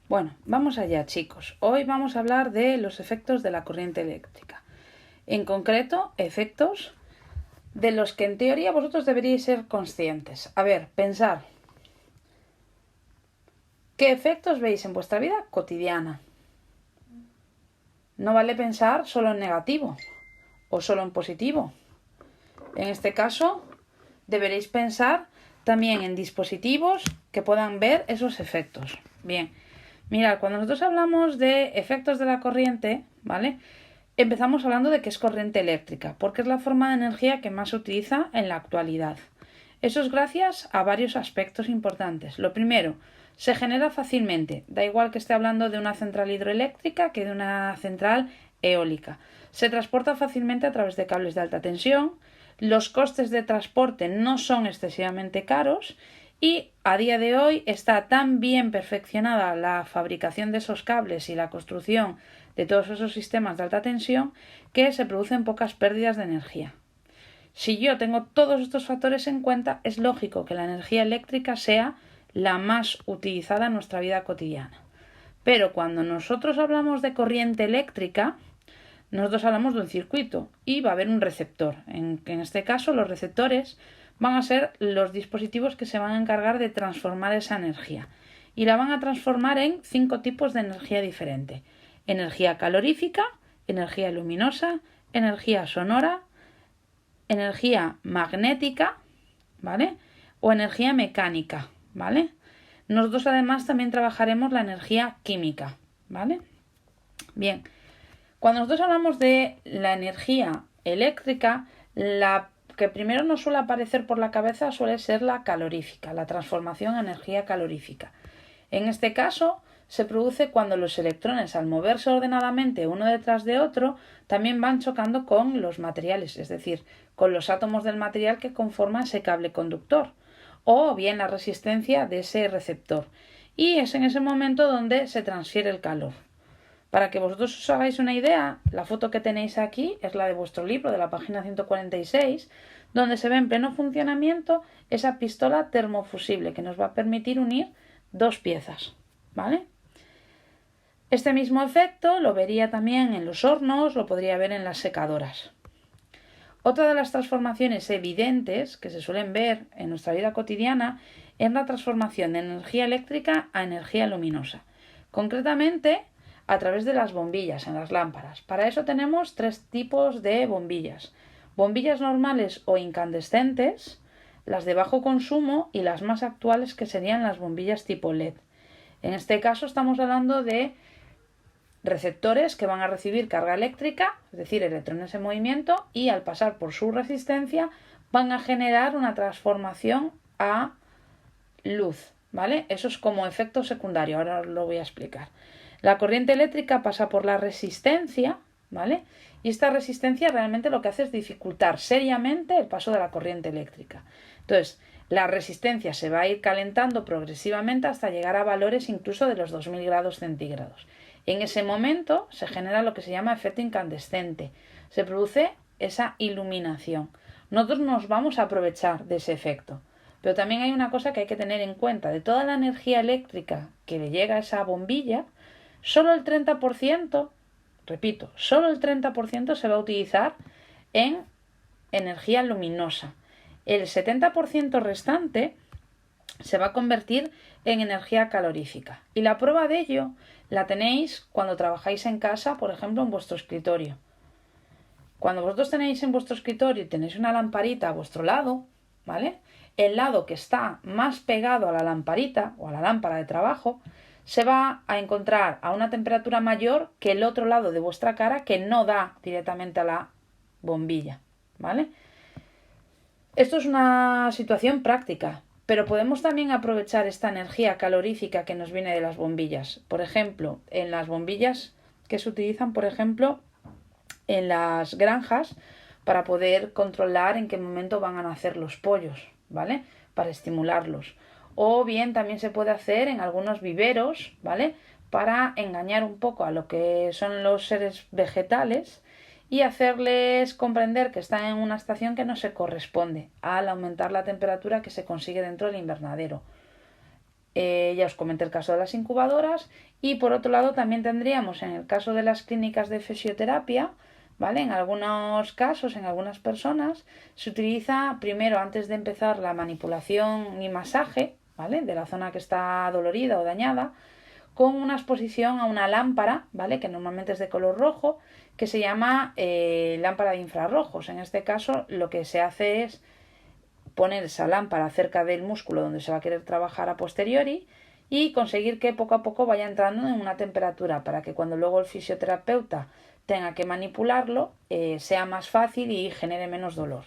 Bueno, vamos allá, chicos. Hoy vamos a hablar de los efectos de la corriente eléctrica. En concreto, efectos de los que en teoría vosotros deberíais ser conscientes. A ver, pensar. ¿Qué efectos veis en vuestra vida cotidiana? No vale pensar solo en negativo o solo en positivo. En este caso, deberéis pensar también en dispositivos que puedan ver esos efectos. Bien, mirad, cuando nosotros hablamos de efectos de la corriente, ¿vale? Empezamos hablando de que es corriente eléctrica, porque es la forma de energía que más se utiliza en la actualidad. Eso es gracias a varios aspectos importantes. Lo primero, se genera fácilmente, da igual que esté hablando de una central hidroeléctrica que de una central eólica. Se transporta fácilmente a través de cables de alta tensión, los costes de transporte no son excesivamente caros y a día de hoy está tan bien perfeccionada la fabricación de esos cables y la construcción de todos esos sistemas de alta tensión que se producen pocas pérdidas de energía. Si yo tengo todos estos factores en cuenta, es lógico que la energía eléctrica sea la más utilizada en nuestra vida cotidiana. Pero cuando nosotros hablamos de corriente eléctrica, nosotros hablamos de un circuito y va a haber un receptor. En este caso, los receptores van a ser los dispositivos que se van a encargar de transformar esa energía. Y la van a transformar en 5 tipos de energía diferente. Energía calorífica, energía luminosa, energía sonora, energía magnética, ¿vale? O energía mecánica, ¿vale? Nosotros además también trabajaremos la energía química, ¿vale? Bien, cuando nosotros hablamos de la energía eléctrica, la que primero nos suele aparecer por la cabeza suele ser la calorífica, la transformación a energía calorífica. En este caso, se produce cuando los electrones, al moverse ordenadamente uno detrás de otro, también van chocando con los materiales, es decir, con los átomos del material que conforman ese cable conductor, o bien la resistencia de ese receptor. Y es en ese momento donde se transfiere el calor. Para que vosotros os hagáis una idea, la foto que tenéis aquí es la de vuestro libro, de la página 146, donde se ve en pleno funcionamiento esa pistola termofusible que nos va a permitir unir dos piezas, ¿vale? Este mismo efecto lo vería también en los hornos, lo podría ver en las secadoras. Otra de las transformaciones evidentes que se suelen ver en nuestra vida cotidiana es la transformación de energía eléctrica a energía luminosa. Concretamente, a través de las bombillas en las lámparas. Para eso tenemos 3 tipos de bombillas. Bombillas normales o incandescentes, las de bajo consumo y las más actuales que serían las bombillas tipo LED. En este caso estamos hablando de receptores que van a recibir carga eléctrica, es decir, electrones en movimiento, y al pasar por su resistencia van a generar una transformación a luz, ¿vale? Eso es como efecto secundario, ahora os lo voy a explicar. La corriente eléctrica pasa por la resistencia, ¿vale? Y esta resistencia realmente lo que hace es dificultar seriamente el paso de la corriente eléctrica. Entonces, la resistencia se va a ir calentando progresivamente hasta llegar a valores incluso de los 2000 grados centígrados. En ese momento se genera lo que se llama efecto incandescente. Se produce esa iluminación. Nosotros nos vamos a aprovechar de ese efecto. Pero también hay una cosa que hay que tener en cuenta. De toda la energía eléctrica que le llega a esa bombilla, solo el 30%, repito, solo el 30% se va a utilizar en energía luminosa. El 70% restante se va a convertir en energía calorífica. Y la prueba de ello la tenéis cuando trabajáis en casa, por ejemplo, en vuestro escritorio. Cuando vosotros tenéis en vuestro escritorio y tenéis una lamparita a vuestro lado, ¿vale? El lado que está más pegado a la lamparita o a la lámpara de trabajo se va a encontrar a una temperatura mayor que el otro lado de vuestra cara que no da directamente a la bombilla, ¿vale? Esto es una situación práctica, pero podemos también aprovechar esta energía calorífica que nos viene de las bombillas. Por ejemplo, en las bombillas que se utilizan, por ejemplo, en las granjas para poder controlar en qué momento van a nacer los pollos, ¿vale? Para estimularlos. O bien también se puede hacer en algunos viveros, ¿vale? Para engañar un poco a lo que son los seres vegetales y hacerles comprender que están en una estación que no se corresponde al aumentar la temperatura que se consigue dentro del invernadero. Ya os comenté el caso de las incubadoras. Y por otro lado también tendríamos en el caso de las clínicas de fisioterapia, ¿vale? En algunos casos, en algunas personas, se utiliza primero, antes de empezar la manipulación y masaje, ¿vale? De la zona que está dolorida o dañada, con una exposición a una lámpara, ¿vale? Que normalmente es de color rojo, que se llama lámpara de infrarrojos. En este caso lo que se hace es poner esa lámpara cerca del músculo donde se va a querer trabajar a posteriori y conseguir que poco a poco vaya entrando en una temperatura para que cuando luego el fisioterapeuta tenga que manipularlo sea más fácil y genere menos dolor.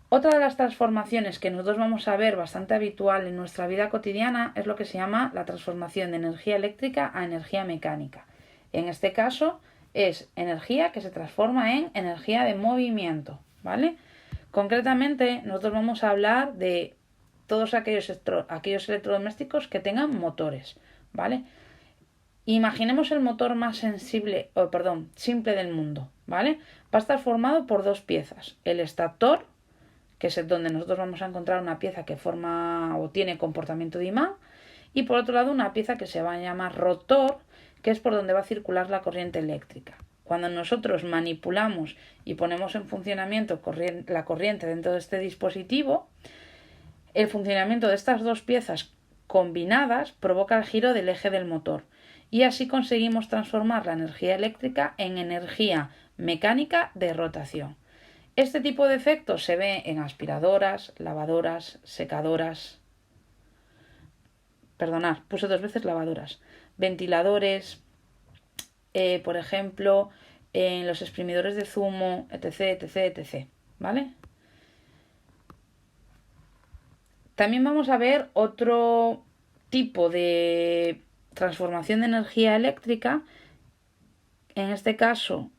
Otra de las transformaciones que nosotros vamos a ver bastante habitual en nuestra vida cotidiana es lo que se llama la transformación de energía eléctrica a energía mecánica. En este caso es energía que se transforma en energía de movimiento, ¿vale? Concretamente, nosotros vamos a hablar de todos aquellos electrodomésticos que tengan motores, ¿vale? Imaginemos el motor más simple del mundo, ¿vale? Va a estar formado por dos piezas. El estator, que es donde nosotros vamos a encontrar una pieza que forma o tiene comportamiento de imán, y por otro lado una pieza que se va a llamar rotor, que es por donde va a circular la corriente eléctrica. Cuando nosotros manipulamos y ponemos en funcionamiento la corriente dentro de este dispositivo, el funcionamiento de estas dos piezas combinadas provoca el giro del eje del motor y así conseguimos transformar la energía eléctrica en energía mecánica de rotación. Este tipo de efecto se ve en aspiradoras, lavadoras, secadoras, puse dos veces lavadoras, ventiladores, por ejemplo, en los exprimidores de zumo, etc, etc, etc, ¿vale? También vamos a ver otro tipo de transformación de energía eléctrica. En este caso,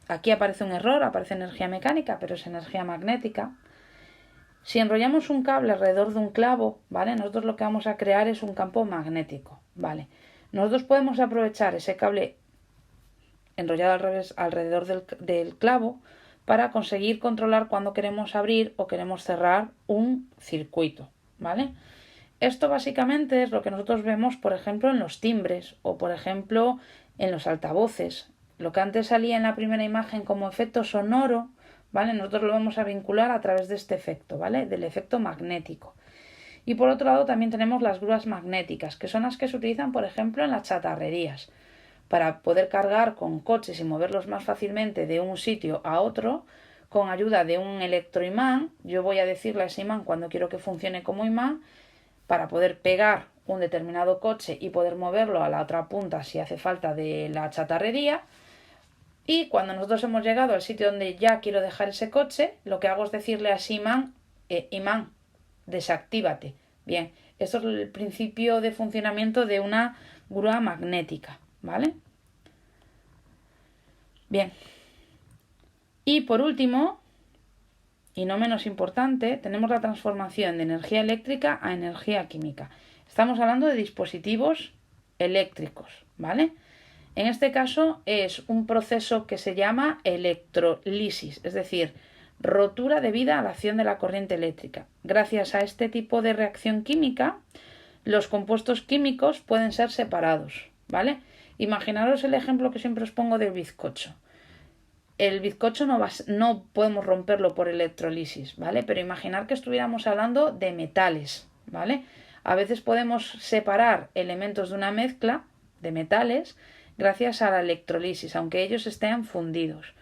aquí aparece un error, aparece energía mecánica, pero es energía magnética. Si enrollamos un cable alrededor de un clavo, ¿vale? Nosotros lo que vamos a crear es un campo magnético, ¿vale? Nosotros podemos aprovechar ese cable enrollado alrededor del clavo para conseguir controlar cuando queremos abrir o queremos cerrar un circuito, ¿vale? Esto básicamente es lo que nosotros vemos, por ejemplo, en los timbres o, por ejemplo, en los altavoces. Lo que antes salía en la primera imagen como efecto sonoro, ¿vale? Nosotros lo vamos a vincular a través de este efecto, ¿vale? Del efecto magnético. Y por otro lado también tenemos las grúas magnéticas, que son las que se utilizan, por ejemplo, en las chatarrerías. Para poder cargar con coches y moverlos más fácilmente de un sitio a otro, con ayuda de un electroimán, yo voy a decirle a ese imán cuando quiero que funcione como imán, para poder pegar un determinado coche y poder moverlo a la otra punta si hace falta de la chatarrería. Y cuando nosotros hemos llegado al sitio donde ya quiero dejar ese coche, lo que hago es decirle a ese imán, imán, desactívate. Bien, esto es el principio de funcionamiento de una grúa magnética, ¿vale? Bien. Y por último, y no menos importante, tenemos la transformación de energía eléctrica a energía química. Estamos hablando de dispositivos eléctricos, ¿vale? En este caso es un proceso que se llama electrolisis, es decir, rotura debida a la acción de la corriente eléctrica. Gracias a este tipo de reacción química, los compuestos químicos pueden ser separados, ¿vale? Imaginaros el ejemplo que siempre os pongo del bizcocho. El bizcocho no podemos romperlo por electrolisis, ¿vale? Pero imaginar que estuviéramos hablando de metales, ¿vale? A veces podemos separar elementos de una mezcla de metales gracias a la electrolisis, aunque ellos estén fundidos.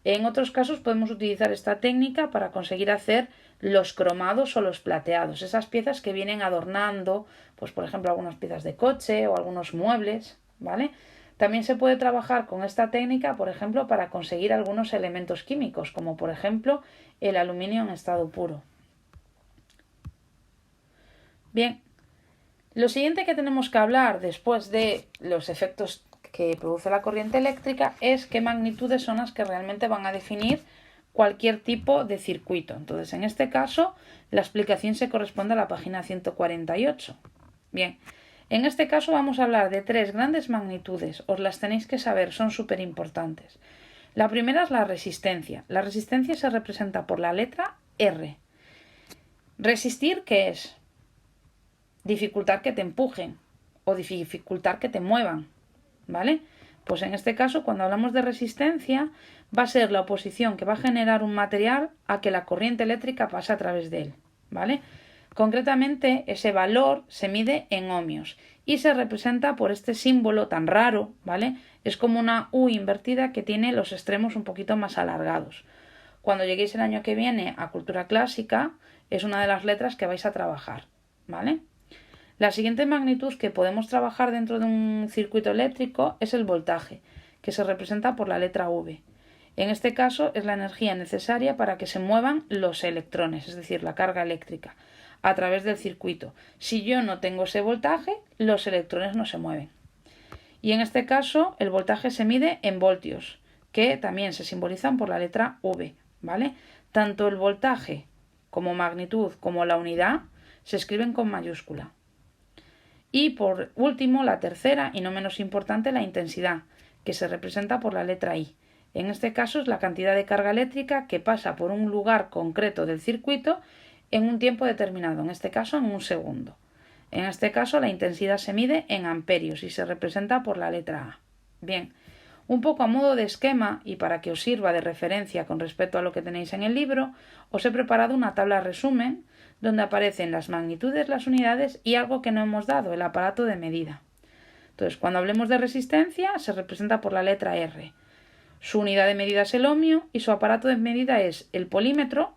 En otros casos podemos utilizar esta técnica para conseguir hacer los cromados o los plateados, esas piezas que vienen adornando, pues por ejemplo algunas piezas de coche o algunos muebles, ¿vale? También se puede trabajar con esta técnica, por ejemplo, para conseguir algunos elementos químicos, como por ejemplo el aluminio en estado puro. Bien, lo siguiente que tenemos que hablar después de los efectos que produce la corriente eléctrica es qué magnitudes son las que realmente van a definir cualquier tipo de circuito. Entonces, en este caso, la explicación se corresponde a la página 148. Bien, en este caso vamos a hablar de tres grandes magnitudes. Os las tenéis que saber, son súper importantes. La primera es la resistencia. La resistencia se representa por la letra R. Resistir, ¿qué es? dificultar que te empujen o dificultar que te muevan, ¿vale? Pues en este caso, cuando hablamos de resistencia, va a ser la oposición que va a generar un material a que la corriente eléctrica pase a través de él, ¿vale? Concretamente, ese valor se mide en ohmios y se representa por este símbolo tan raro, ¿vale? Es como una U invertida que tiene los extremos un poquito más alargados. Cuando lleguéis el año que viene a Cultura Clásica, es una de las letras que vais a trabajar, ¿vale? La siguiente magnitud que podemos trabajar dentro de un circuito eléctrico es el voltaje, que se representa por la letra V. En este caso es la energía necesaria para que se muevan los electrones, es decir, la carga eléctrica, a través del circuito. Si yo no tengo ese voltaje, los electrones no se mueven. Y en este caso el voltaje se mide en voltios, que también se simbolizan por la letra V, ¿vale? Tanto el voltaje como magnitud como la unidad se escriben con mayúscula. Y por último, la tercera y no menos importante, la intensidad, que se representa por la letra I. En este caso es la cantidad de carga eléctrica que pasa por un lugar concreto del circuito en un tiempo determinado, en este caso en un segundo. En este caso la intensidad se mide en amperios y se representa por la letra A. Bien, un poco a modo de esquema y para que os sirva de referencia con respecto a lo que tenéis en el libro, os he preparado una tabla resumen donde aparecen las magnitudes, las unidades y algo que no hemos dado, el aparato de medida. Entonces, cuando hablemos de resistencia, se representa por la letra R. Su unidad de medida es el ohmio y su aparato de medida es el polímetro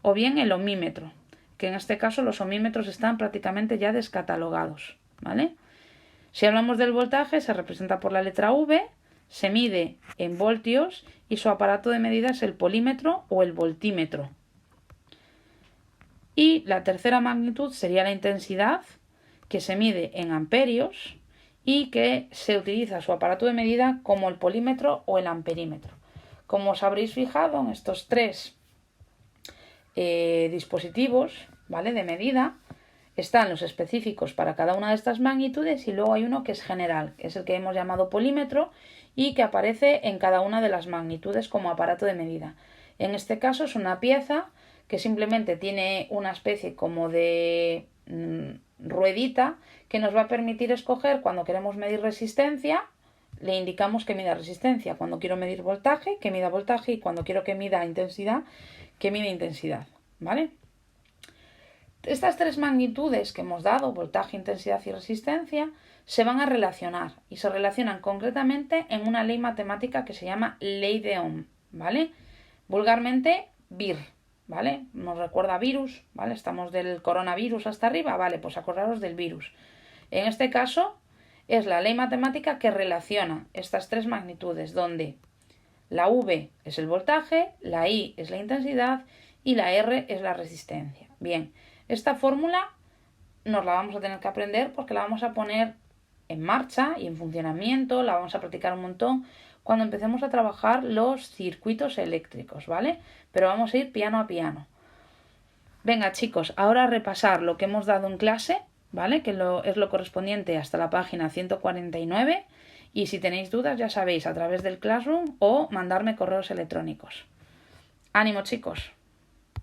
o bien el ohmímetro, que en este caso los ohmímetros están prácticamente ya descatalogados, ¿vale? Si hablamos del voltaje, se representa por la letra V, se mide en voltios y su aparato de medida es el polímetro o el voltímetro. Y la tercera magnitud sería la intensidad, que se mide en amperios y que se utiliza su aparato de medida como el polímetro o el amperímetro. Como os habréis fijado en estos tres dispositivos, ¿vale?, de medida, están los específicos para cada una de estas magnitudes y luego hay uno que es general, que es el que hemos llamado polímetro y que aparece en cada una de las magnitudes como aparato de medida. En este caso es una pieza que simplemente tiene una especie como de ruedita que nos va a permitir escoger cuando queremos medir resistencia, le indicamos que mida resistencia, cuando quiero medir voltaje, que mida voltaje y cuando quiero que mida intensidad, que mide intensidad, ¿vale? Estas tres magnitudes que hemos dado, voltaje, intensidad y resistencia, se van a relacionar y se relacionan concretamente en una ley matemática que se llama ley de Ohm, ¿vale? Vulgarmente, VIR, ¿vale? Nos recuerda a virus, ¿vale? Estamos del coronavirus hasta arriba, ¿vale? Pues acordaros del virus. En este caso, es la ley matemática que relaciona estas tres magnitudes, donde la V es el voltaje, la I es la intensidad y la R es la resistencia. Bien, esta fórmula nos la vamos a tener que aprender porque la vamos a poner en marcha y en funcionamiento, la vamos a practicar un montón cuando empecemos a trabajar los circuitos eléctricos, ¿vale? Pero vamos a ir piano a piano. Venga, chicos, ahora a repasar lo que hemos dado en clase, ¿vale? Que es lo correspondiente hasta la página 149 y si tenéis dudas ya sabéis a través del Classroom o mandarme correos electrónicos. ¡Ánimo, chicos!